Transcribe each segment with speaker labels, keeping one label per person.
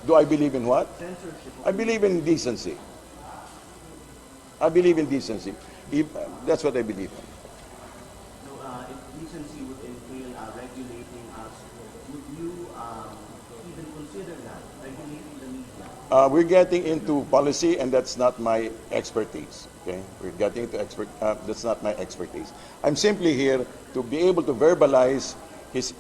Speaker 1: Do I believe in what?
Speaker 2: Censorship.
Speaker 1: I believe in decency. I believe in decency. That's what I believe in.
Speaker 2: So, if decency would entail regulating us, would you even consider that, regulating the media?
Speaker 1: We're getting into policy, and that's not my expertise. Okay, we're getting into that's not my expertise. I'm simply here to be able to verbalize his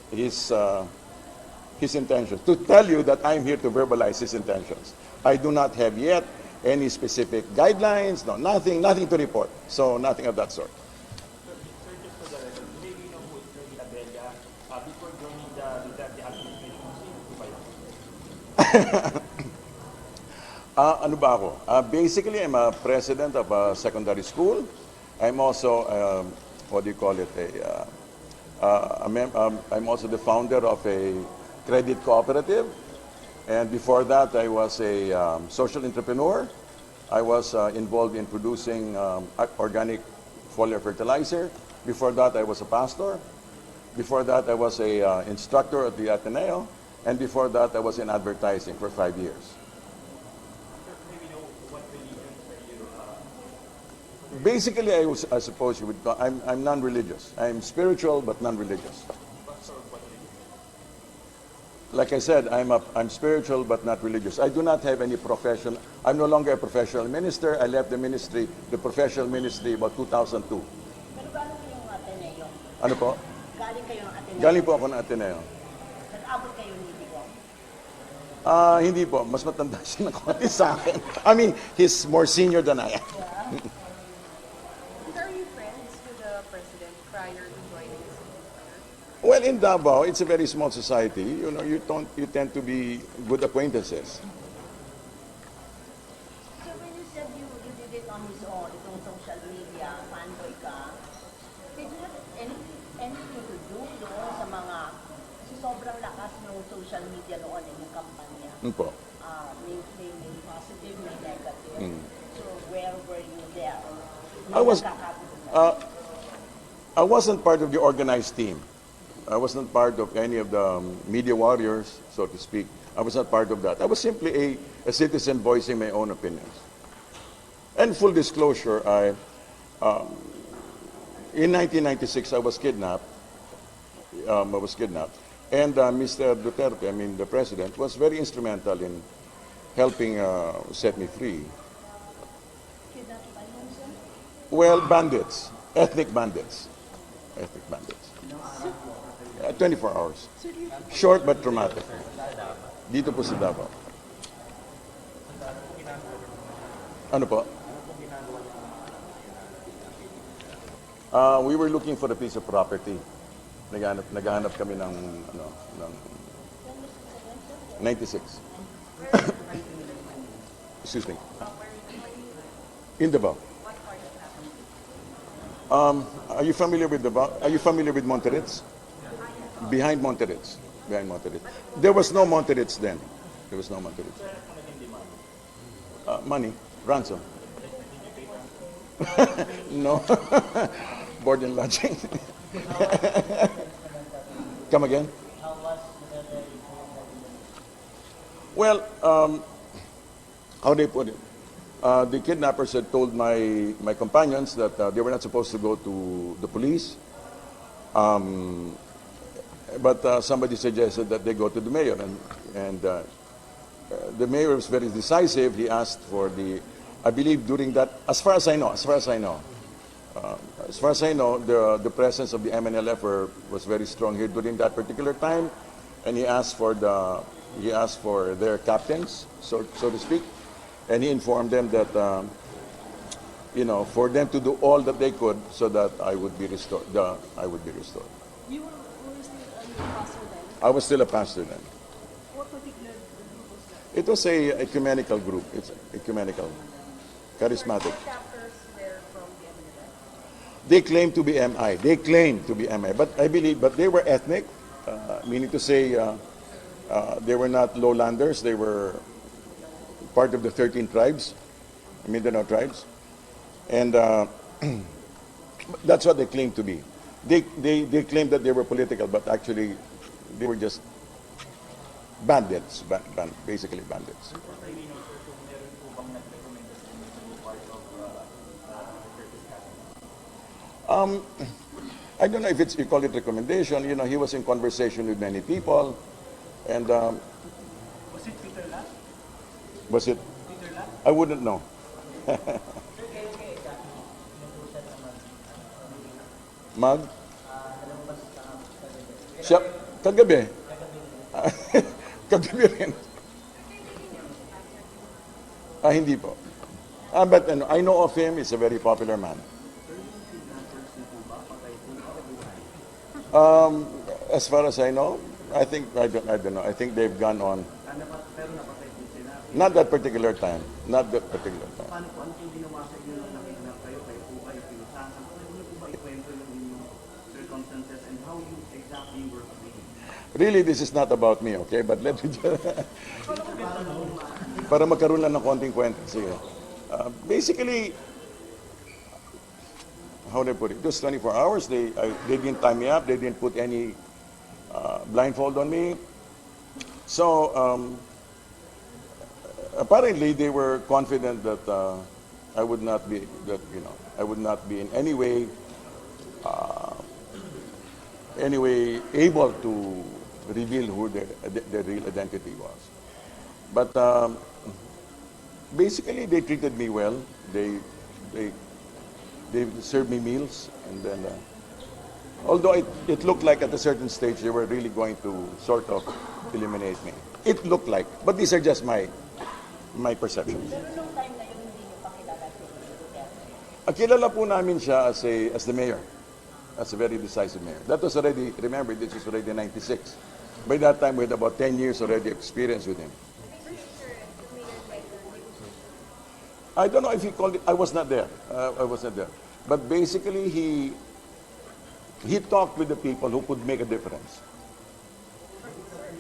Speaker 1: intentions. To tell you that I'm here to verbalize his intentions. I do not have yet any specific guidelines. No, nothing to report. So nothing of that sort.
Speaker 3: Sir, just for the record, maybe you know who is Ernie Abella before joining the Duterte administration, sino po ba yun?
Speaker 1: Ano ba ako? Basically, I'm a president of a secondary school. I'm also, what do you call it? I'm also the founder of a credit cooperative. And before that, I was a social entrepreneur. I was involved in producing organic foliar fertilizer. Before that, I was a pastor. Before that, I was a instructor at the Ateneo. And before that, I was in advertising for 5 years.
Speaker 3: Maybe know what religions are you?
Speaker 1: Basically, I suppose you would call, I'm non-religious. I'm spiritual, but non-religious.
Speaker 3: What sort of what religion?
Speaker 1: Like I said, I'm spiritual, but not religious. I do not have any profession. I'm no longer a professional minister. I left the professional ministry about 2002.
Speaker 4: Pero galing kayong Ateneo?
Speaker 1: Ano po?
Speaker 4: Galing kayo ng Ateneo?
Speaker 1: Galing po ako ng Ateneo.
Speaker 4: Nag-abot kayo ni Digo?
Speaker 1: Hindi po. Mas matanda siya ng konti sa akin. I mean, he's more senior than I am.
Speaker 5: Are you friends with the president prior to joining his employer?
Speaker 1: Well, in Davao, it's a very small society. You know, you tend to be good acquaintances.
Speaker 4: So when you said you did it on his own, itong social media, fanboy ka, did you have anything to do doon sa mga, kasi sobrang lakas ng social media noon yung kampanya.
Speaker 1: Po.
Speaker 4: May positive, may negative. So where were you there?
Speaker 1: I wasn't part of the organized team. I was not part of any of the media warriors, so to speak. I was not part of that. I was simply a citizen voicing my own opinions. And full disclosure, in 1996, I was kidnapped. And Mr. Duterte, I mean the president, was very instrumental in helping set me free. Well, bandits, ethnic bandits. 24 hours. Short but traumatic. Dito po sa Davao. Ano po? We were looking for a piece of property. Naghahanap kami ng 96. Excuse me. In Davao. Are you familiar with Monterits? Behind Monterits. There was no Monterits then. Money, ransom. No. Board and lodging. Come again? Well, how do you put it? The kidnappers had told my companions that they were not supposed to go to the police. But somebody suggested that they go to the mayor, and the mayor was very decisive. He asked for I believe during that, as far as I know, the presence of the MNLF was very strong here during that particular time, and he asked for their captains, so to speak, and he informed them that for them to do all that they could so that I would be restored.
Speaker 5: You were still a pastor then?
Speaker 1: I was still a pastor then.
Speaker 5: What particular group was that?
Speaker 1: It was a ecumenical group. It's ecumenical, charismatic.
Speaker 5: Were chapters there from the MNLF?
Speaker 1: They claim to be MI. But I believe, they were ethnic, meaning to say they were not lowlanders. They were part of the 13 tribes, Mindanao tribes, and that's what they claim to be. They claim that they were political, but actually they were just bandits, basically bandits. I don't know if you call it recommendation. You know, he was in conversation with many people, and
Speaker 3: Was it Peter Lass?
Speaker 1: was it?
Speaker 3: Peter Lass?
Speaker 1: I wouldn't know. Mag? Siya, kagabi. Kagabi rin. Hindi po. But I know of him, he's a very popular man. As far as I know, I don't know. I think they've gone on.
Speaker 2: Pero napatay din sila.
Speaker 1: Not that particular time. Not that particular time.
Speaker 2: Paano po, ano kung ginawa sa inyo nung nakikinap kayo po kayo pinusasan? Pwede niyo po ba ikwento yung inyong circumstances and how you exactly were feeling?
Speaker 1: Really, this is not about me, okay? But let me just... para magkaroon lang ng konting kwento. Sige. Basically, how do I put it? Those 24 hours, they didn't tie me up. They didn't put any blindfold on me. So, apparently, they were confident that I would not be in any way able to reveal who their real identity was. But basically, they treated me well. They served me meals, and then although it looked like at a certain stage they were really going to sort of eliminate me. It looked like, but these are just my perceptions.
Speaker 4: Pero nung time na yun, hindi niyo pa kilala si Duterte.
Speaker 1: Kilala po namin siya as the mayor, as a very decisive mayor. That was already, remember, this was already 96. By that time, we had about 10 years already experience with him. I don't know if he called it, I was not there. But basically, he talked with the people who could make a difference.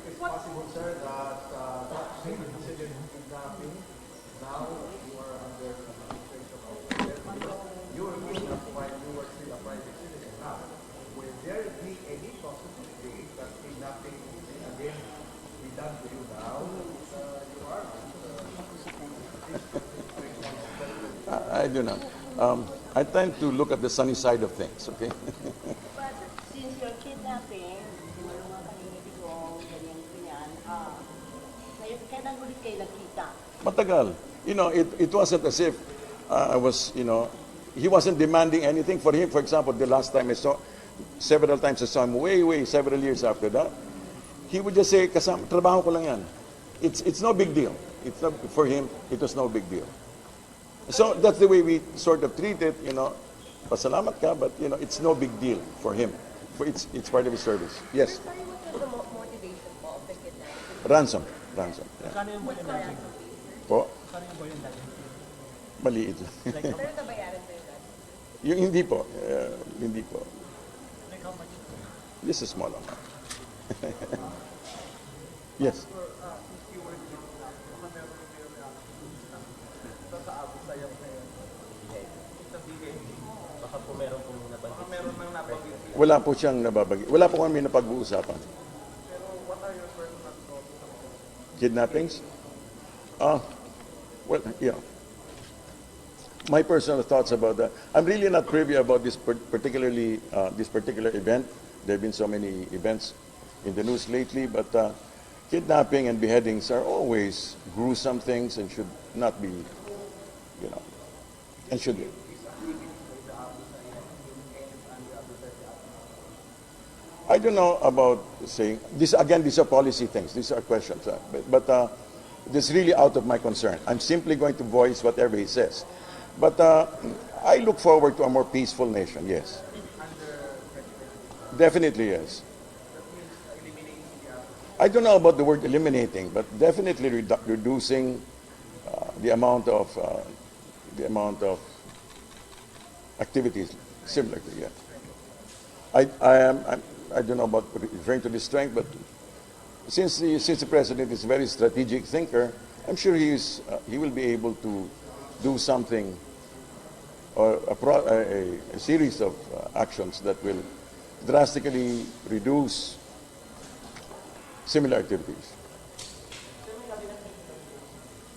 Speaker 6: It's possible, sir, that that same incident kidnapping, now you are under the administration of you were kidnapped while you were still a private citizen. Now, will there be any possibility that kidnapping again be done to you now? You are
Speaker 1: I do not. I tend to look at the sunny side of things, okay?
Speaker 4: But since you're kidnapping, sinulungan ka ni Bigong, ganyan, kailan ulit kayo nagkita?
Speaker 1: Matagal. You know, it wasn't as if I was, he wasn't demanding anything for him. For example, the last time several times I saw him several years after that, he would just say, trabaho ko lang yan. It's no big deal. It's not, for him, it was no big deal. So that's the way we sort of treat it, pasalamat ka, but, it's no big deal for him. It's part of his service. Yes.
Speaker 5: Sorry, what was the motivation po of the kidnapping?
Speaker 1: Ransom. Yeah.
Speaker 3: Kano yung buwan natin?
Speaker 1: Po,
Speaker 3: Kano yung buwan natin?
Speaker 1: maliit.
Speaker 5: Pero nabayaran ba yun?
Speaker 1: Yung hindi po. Hindi po.
Speaker 3: Like how much?
Speaker 1: Just a small amount. Yes. Wala po siyang nababagi. Wala po kami napag-uusapan. Kidnappings? Well, yeah. My personal thoughts about that. I'm really not privy about this particular event. There have been so many events in the news lately, but kidnapping and beheadings are always gruesome things and should not be, and should be. I don't know about saying this again. These are policy things. These are questions, but this is really out of my concern. I'm simply going to voice whatever he says. But I look forward to a more peaceful nation. Yes, definitely yes. I don't know about the word eliminating, but definitely reducing the amount of activities similar to yeah. I don't know about referring to the strength, but since the president is a very strategic thinker, I'm sure he will be able to do something or a series of actions that will drastically reduce similar activities.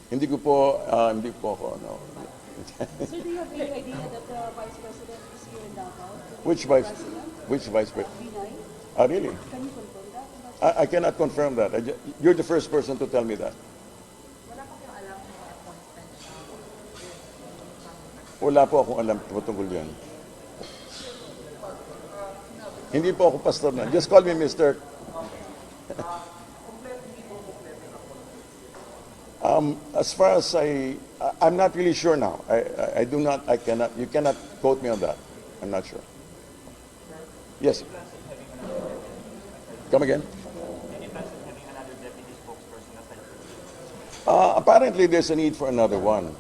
Speaker 1: Hindi ko po, hindi po ako, no.
Speaker 7: Sir, do you have any idea that the Vice President is here in Davao?
Speaker 1: Which vice president?
Speaker 7: Binay?
Speaker 1: Ah, really?
Speaker 7: Can you confirm that?
Speaker 1: I cannot confirm that. You're the first person to tell me that. Wala po akong alam tungkol yan. Hindi po ako pastor na. Just call me Mr. As far as I'm not really sure now. I do not, I cannot, you cannot quote me on that. I'm not sure. Yes. Come again?
Speaker 3: Any plans of having another deputy spokesperson aside from
Speaker 1: Apparently there's a need for another one.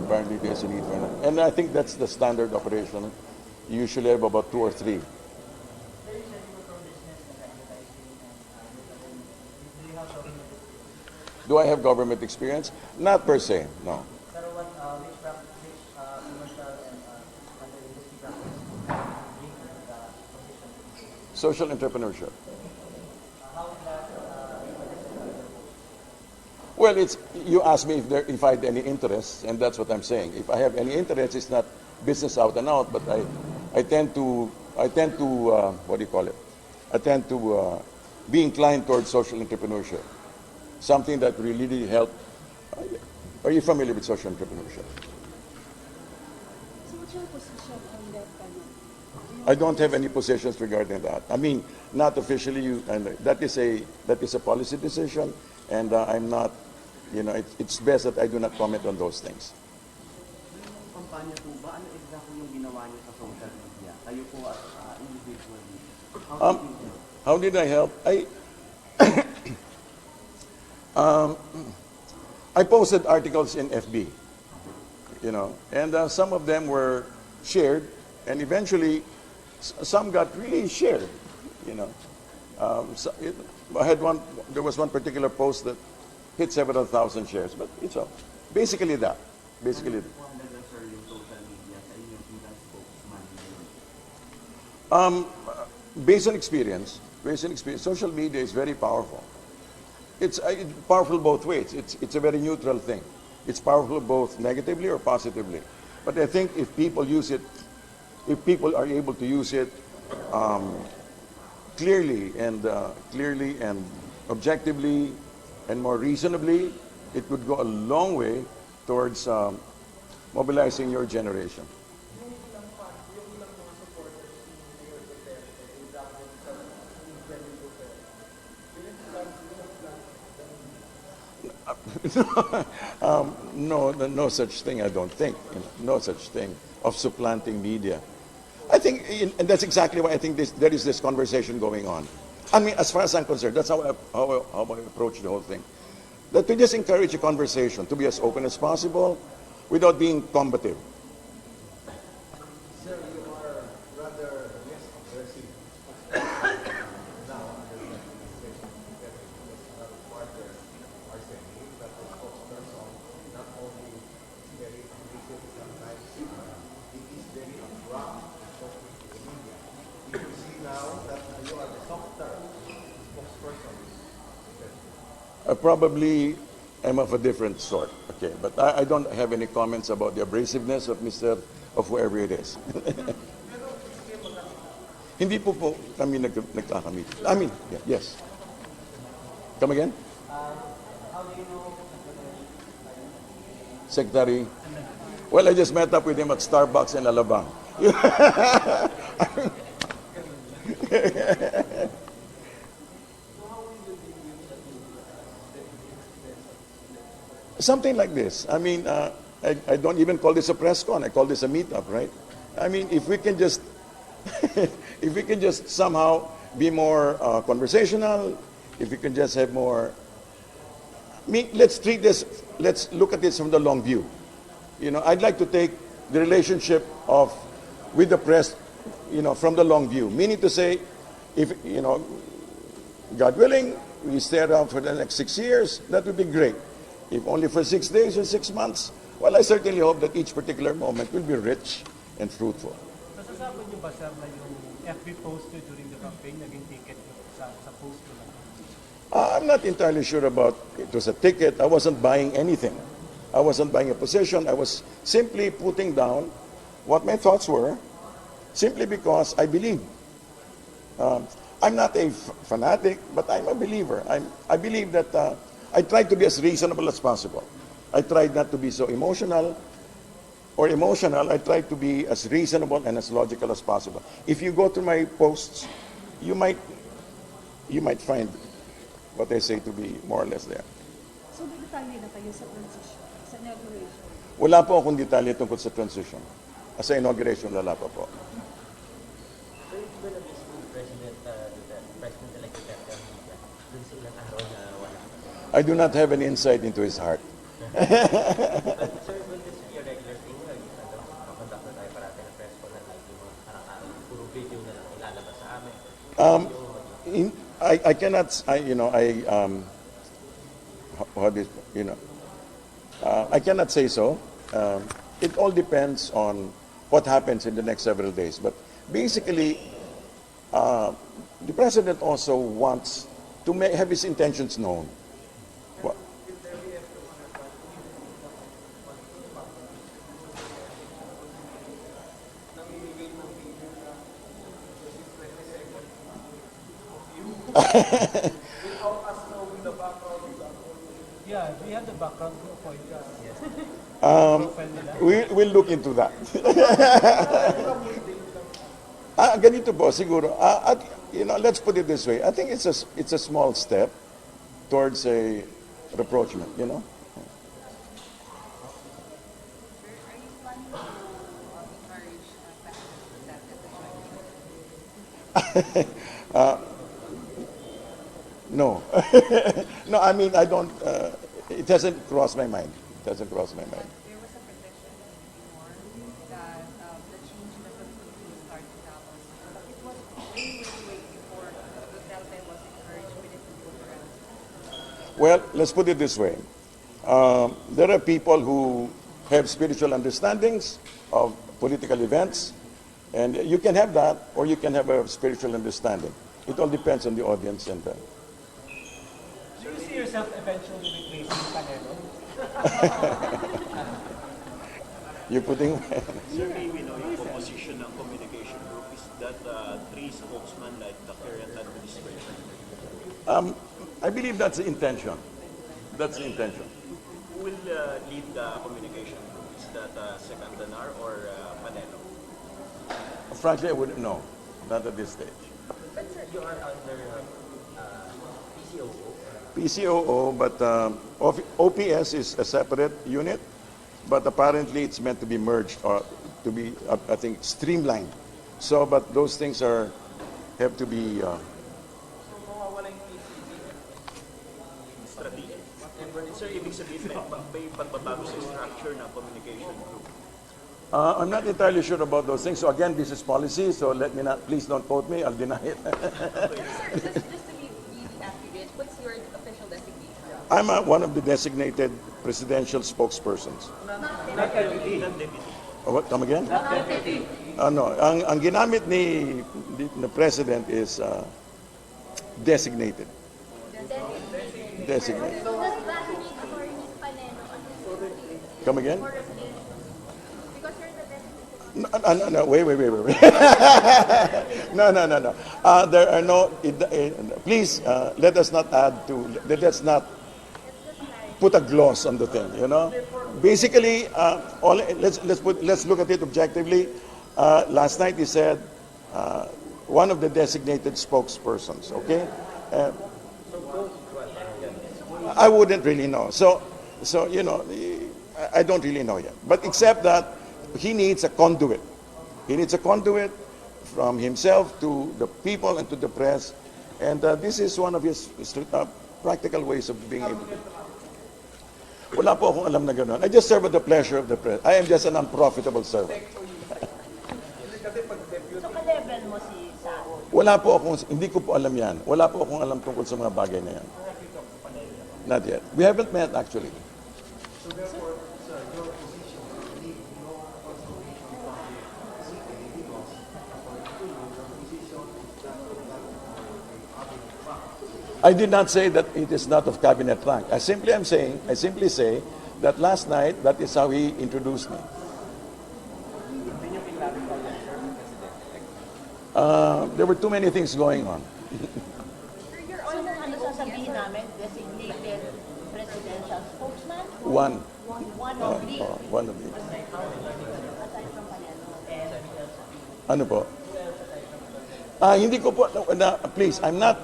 Speaker 1: Apparently there's a need for another. And I think that's the standard operation. You usually have about 2 or 3. Do I have government experience? Not per se, no.
Speaker 8: Pero what, which commercial and other industry practice bring the position?
Speaker 1: Social entrepreneurship.
Speaker 8: How is that
Speaker 1: Well, it's, you asked me if I had any interest, and that's what I'm saying. If I have any interest, it's not business out and out, but I tend to what do you call it? I tend to be inclined towards social entrepreneurship. Something that will really help. Are you familiar with social entrepreneurship?
Speaker 7: So what's your position on that?
Speaker 1: I don't have any positions regarding that. I mean, not officially. And that is a policy decision, and I'm not. You know, it's best that I do not comment on those things.
Speaker 2: Yung kampanya po ba, ano exactly yung ginawa niyo sa social media? Kayo po as individually.
Speaker 1: How did I help? I posted articles in FB, you know, and some of them were shared, and eventually some got really shared, you know. There was one particular post that hit several thousand shares, but it's all basically that. Basically,
Speaker 2: Talaga, sir, yung social media sa inyong bilang spokesman.
Speaker 1: based on experience, social media is very powerful. It's powerful both ways. It's a very neutral thing. It's powerful both negatively or positively. But I think if people use it, if people are able to use it clearly and objectively and more reasonably, it would go a long way towards mobilizing your generation. No such thing, I don't think. No such thing of supplanting media. I think, and that's exactly why I think there is this conversation going on. I mean, as far as I'm concerned, that's how I approach the whole thing. That we just encourage a conversation to be as open as possible without being combative.
Speaker 6: Sir, you are rather less aggressive now under the administration compared to other partners are saying that the spokesperson not only is very aggressive, sometimes it is very abrupt in talking to the media. You will see now that you are the softer spokesperson.
Speaker 1: Probably am of a different sort. Okay, but I don't have any comments about the abrasiveness of whoever it is. Hindi po kami nagkakamit. I mean, yes. Come again?
Speaker 8: how do you know
Speaker 1: Secretary? Well, I just met up with him at Starbucks in Alabang. Something like this. I mean, I don't even call this a press con. I call this a meetup, right? I mean, if we can just, if we can just somehow be more conversational, if we can just have more. I mean, let's look at this from the long view. You know, I'd like to take the relationship with the press, you know, from the long view. Meaning to say, if, you know, God willing, we stay around for the next 6 years, that would be great. If only for 6 days or 6 months, well, I certainly hope that each particular moment will be rich and fruitful.
Speaker 9: Nasasabi niyo ba, sir, na yung FB post niyo during the campaign, naging ticket sa post niyo?
Speaker 1: I'm not entirely sure about it was a ticket. I wasn't buying anything. I wasn't buying a position. I was simply putting down what my thoughts were, simply because I believe. I'm not a fanatic, but I'm a believer. I believe that I try to be as reasonable as possible. I tried not to be so emotional or emotional. I try to be as reasonable and as logical as possible. If you go to my posts, you might find what I say to be more or less there.
Speaker 7: So, may detalye na kayo sa transition, sa inauguration?
Speaker 1: Wala po akong detalye tungkol sa transition. Sa inauguration, wala pa po.
Speaker 8: So it's gonna be school President-elect Duterte dun sa ilang araw na wala.
Speaker 1: I do not have any insight into his heart.
Speaker 8: But sir, will this be a regular thing? Kakondak na tayo parati ng press ko na like yung araw-araw, puro video na lang ilalabas sa amin.
Speaker 1: I cannot, I cannot say so. It all depends on what happens in the next several days. But basically, the president also wants to have his intentions known. What?
Speaker 9: Yeah, we have the background point.
Speaker 1: We'll look into that. Ganito po, siguro. Let's put it this way. I think it's a small step towards a rapprochement,
Speaker 5: Are you planning to encourage President Duterte to join?
Speaker 1: No. No, I mean, I don't, it hasn't crossed my mind. It hasn't crossed my mind.
Speaker 5: There was a petition before that the change in the Philippines started tapos. It was way before Duterte was encouraged with it to go around.
Speaker 1: Well, let's put it this way. There are people who have spiritual understandings of political events, and you can have that, or you can have a spiritual understanding. It all depends on the audience. And
Speaker 9: Do you see yourself eventually replacing Panelo?
Speaker 1: you're putting...
Speaker 10: Sir, may we know yung composition ng communication group? Is that three spokesmen like the current administration?
Speaker 1: I believe that's the intention. That's the intention.
Speaker 10: Who will lead the communication group? Is that Secandanar or Panelo?
Speaker 1: Frankly, I wouldn't know. Not at this stage.
Speaker 8: But sir, you are under PCOO.
Speaker 1: PCOO, but OPS is a separate unit, but apparently it's meant to be merged or to be, I think, streamlined. So, but those things have to be.
Speaker 3: So mawawala yung PCC.
Speaker 10: Strategic. Sir, ibig sabihin may pagbabago sa structure ng communication group.
Speaker 1: I'm not entirely sure about those things. So again, this is policy. So please don't quote me. I'll deny it.
Speaker 5: Sir, just to be accurate, what's your official designation?
Speaker 1: I'm one of the designated presidential spokespersons.
Speaker 10: Not deputy.
Speaker 1: What? Come again? No. Ang ginamit ni president is designated. Designated.
Speaker 4: So does that mean Attorney Panelo
Speaker 1: Come again?
Speaker 4: for replacement? Because you're the designated.
Speaker 1: No, wait. No. There are no. Please let us not add to. Let's not put a gloss on the thing. Basically, let's look at it objectively. Last night he said one of the designated spokespersons. Okay, I wouldn't really know. So I don't really know yet. But except that he needs a conduit. He needs a conduit from himself to the people and to the press. And this is one of his practical ways of being able to. Wala po akong alam na gano'n. I just serve at the pleasure of the press. I am just an unprofitable servant.
Speaker 4: So ka-level mo si Sao?
Speaker 1: Wala po akong, hindi ko po alam yan. Wala po akong alam tungkol sa mga bagay na yan. Not yet. We haven't met actually.
Speaker 6: So therefore, sir, your position need no consultation from the city because according to you, the position is that of cabinet rank.
Speaker 1: I did not say that it is not of cabinet rank. I simply say that last night, that is how he introduced me. There were too many things going on.
Speaker 4: So, ano sasabihin namin? Designated presidential spokesman?
Speaker 1: One.
Speaker 4: One of the.
Speaker 1: One of these.
Speaker 4: Aside from Panelo.
Speaker 1: Ano po? Hindi ko po, please, I'm not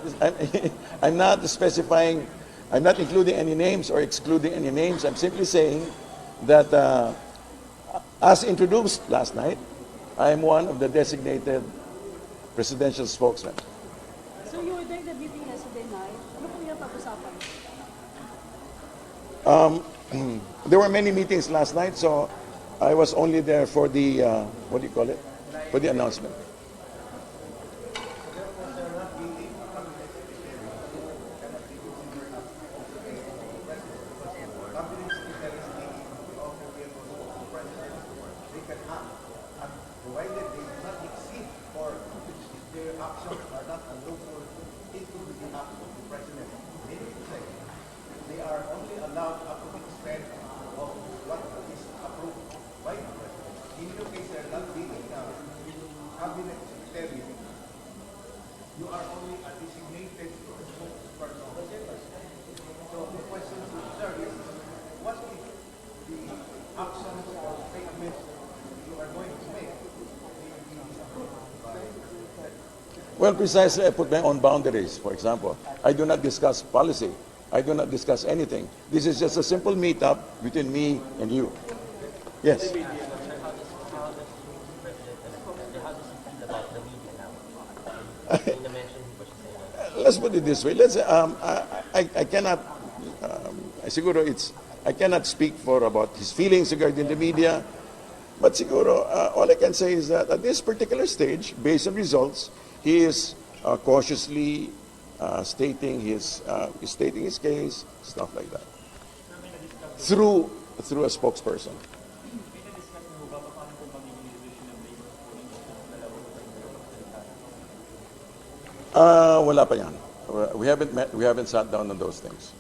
Speaker 1: specifying, I'm not including any names or excluding any names. I'm simply saying that as introduced last night, I am one of the designated presidential spokesmen.
Speaker 7: So you were there the meeting yesterday night. Ano po yung pag-usapan?
Speaker 1: There were many meetings last night, so I was only there for the, what do you call it? For the announcement.
Speaker 6: Provided they do not exceed or their actions are not unlawful into the behalf of the president. Meaning to say, they are only allowed up to the extent of what is approved by the president. In your case, sir, not being cabinet secretary, you are only a designated spokesperson. So the question to sir is, what if the actions or statements you are going to make?
Speaker 1: Well, precisely, I put my own boundaries. For example, I do not discuss policy. I do not discuss anything. This is just a simple meetup between me and you. Yes.
Speaker 8: How does the president how does he feel about the media now? In the mention he was saying.
Speaker 1: Let's put it this way. I cannot. Siguro I cannot speak about his feelings regarding the media. But siguro, all I can say is that at this particular stage, based on results, he is cautiously stating his case, stuff like that, through a spokesperson. Wala pa yan. We haven't sat down on those things.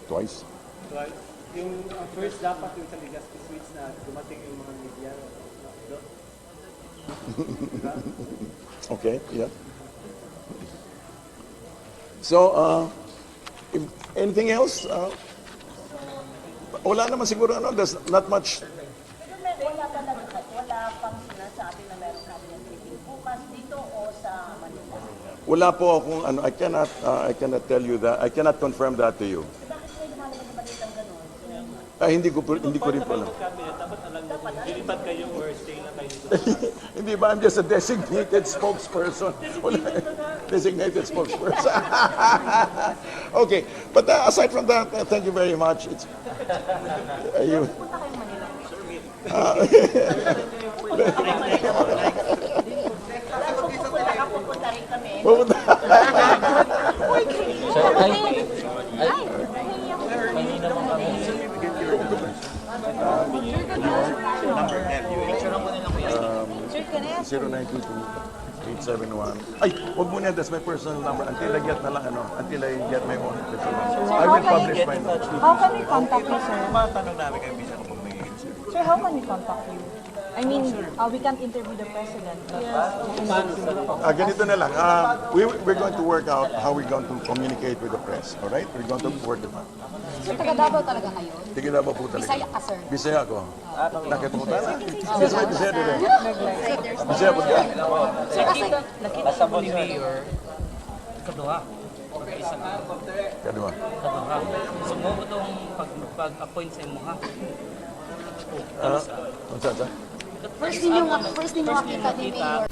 Speaker 1: Twice.
Speaker 9: Well, yung first dapat yung sa Legazpi Suites na dumating yung mga media.
Speaker 1: Okay, yeah. So, if anything else? Wala naman siguro, there's not much.
Speaker 4: Pero wala pang sinasabi na meron cabinet meeting bukas dito o sa Manila.
Speaker 1: Wala po akong I cannot tell you that. I cannot confirm that to you.
Speaker 4: Bakit may lumalabas na balitang ganun?
Speaker 1: Hindi ko rin po alam.
Speaker 3: Dapat alam nyo kung lilipat kayo or stay lang kayo dito.
Speaker 1: Hindi ba? I'm just a designated spokesperson. Designated spokesperson. Okay. But aside from that, thank you very much. You.
Speaker 4: Punta kayong Manila. Pupunta rin kami.
Speaker 10: Number
Speaker 1: 0922-871. Ay, wag muna, that's my personal number. Until I get my own. I will publish my number.
Speaker 11: How can we contact you, sir?
Speaker 10: Matanong namin kayo bisa kung magiging sir.
Speaker 11: Sir, how can we contact you? I mean, we can't interview the president.
Speaker 1: Ganito na lang. We're going to work out how we're going to communicate with the press. All right? We're going to work it out.
Speaker 11: Sir, taga Davao talaga kayo?
Speaker 1: Tigil na ba po talaga?
Speaker 11: Bisaya ka, sir.
Speaker 1: Bisaya ko. Nakita na? This way, Bisaya din eh. Bisaya po ka?
Speaker 11: Sir, kasi
Speaker 8: Sa ni Mayor,
Speaker 12: Kaduha.
Speaker 1: Kadua.
Speaker 12: Kaduha. So mo itong pag-appoint sa imo ha?
Speaker 1: Ano sa?
Speaker 11: first din yung makita ni Mayor.